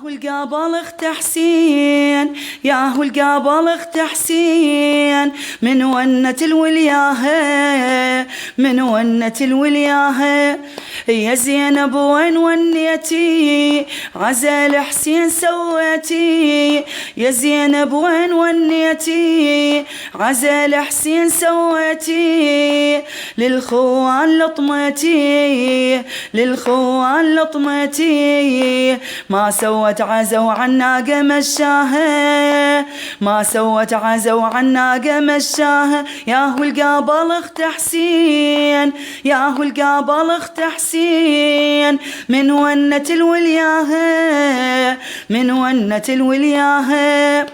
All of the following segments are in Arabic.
هو القابل اخت حسين، يا هو القابل اخت حسين، من ونة الولياهة من ونة الولياهة. يا زينب وين ونيتي عزل حسين سويتي، يا زينب وين ونيتي عزل حسين سويتي، للخوان لطمتي للخوان لطمتي، ما سوت عزوا عن ناقة مشاها ما سوت عزوا عن ناقة مشاها. يا هو القابل اخت حسين، يا هو القابل اخت حسين، من ونة الولياهة من ونة الولياهة.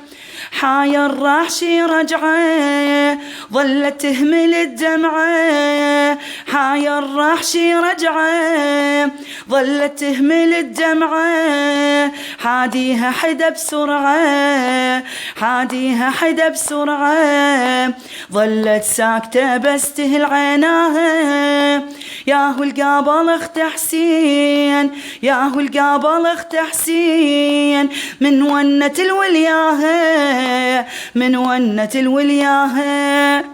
حاير راحشي رجعه ظلت تهمل الدمعة، حاير راحشي رجعه ظلت تهمل الدمعة، حاديها حدا بسرعة حاديها حدا بسرعة، ظلت ساكتة بس تهل عيناها. يا هو القابل اخت حسين، يا هو القابل اخت حسين، من ونة الولياهة من ونة الولياهة.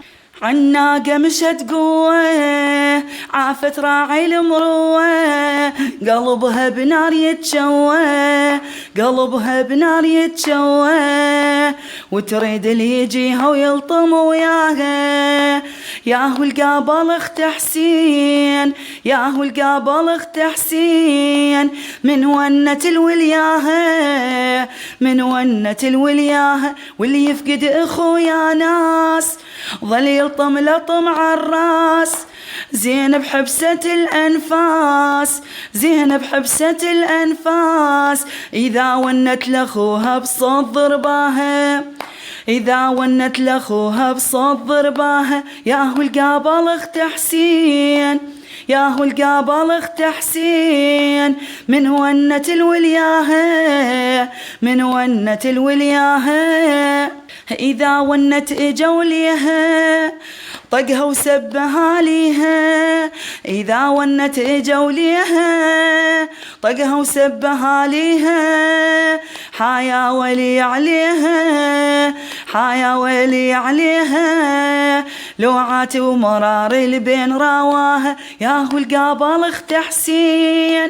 عناقة مشت قوة عافت راعي المروة، قلبها بنار يتشوى قلبها بنار يتشوى، وتريد اللي يجيها ويلطم وياها. يا هو القابل اخت حسين، يا هو القابل اخت حسين، من ونة الولياهة من ونة الولياهة. واللي يفقد اخويا ناس ظل يلطم لطم عالراس، زينب حبسة الأنفاس زينب حبسة الأنفاس، إذا ونت لأخوها بصوت ضرباها إذا ونت لأخوها بصوت ضرباها. يا هو القابل اخت حسين، يا هو القابل اخت حسين، من ونة الولياهة من ونة الولياهة. إذا ونت اجوا ليها طقها وسبها ليها، إذا ونت اجوا ليها طقها وسبها ليها، حايا ولي عليها حايا ولي عليها، لوعات ومرار البين رواها. يا هو القابل اخت حسين،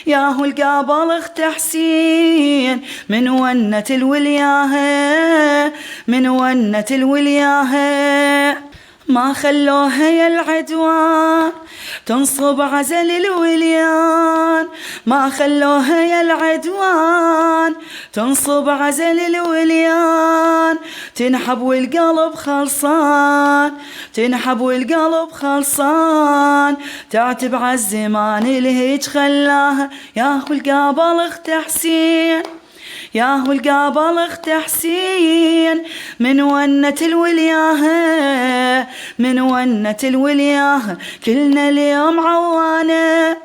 يا هو القابل اخت حسين، من ونة الولياهة من ونة الولياهة. ما خلوها يا العدوان تنصب عزل الوليان، ما خلوها يا العدوان تنصب عزل الوليان، تنحب والقلب خلصان تنحب والقلب خلصان، تعتب عالزمان الهيج خلاها. يا هو القابل اخت حسين، يا هو القابل اخت حسين، من ونة الولياهة من ونة الولياهة. كلنا اليوم عوانة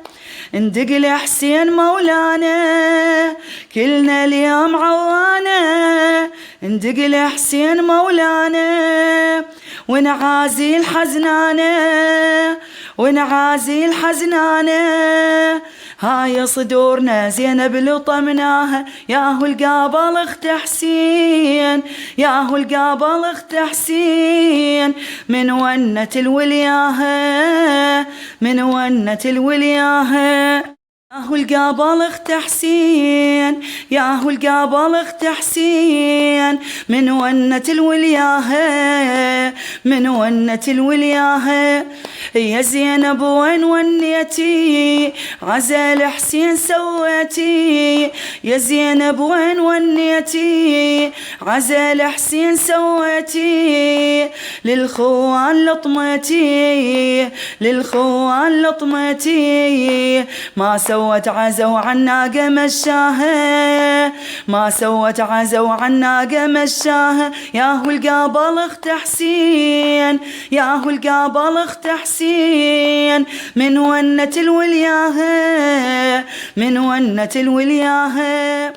ندق لحسين مولانا، كلنا اليوم عوانة ندق لحسين مولانا، ونعازي الحزنانة ونعازي الحزنانة، هاي صدورنا زينب لطمناها. يا هو القابل اخت حسين، يا هو القابل اخت حسين، من ونة الولياهة من ونة الولياهة. يا هو القابل اخت حسين، يا هو القابل اخت حسين، من ونة الولياهة من ونة الولياهة. يا زينب وين ونيتي عزل حسين سويتي، يا زينب وين ونيتي عزل حسين سويتي، للخوان لطمتي للخوان لطمتي، ما سوت عزوا عن ناقة مشاها ما سوت عزوا عن ناقة مشاها. يا هو القابل اخت حسين، يا هو القابل اخت حسين، من ونة الولياهة من ونة الولياهة.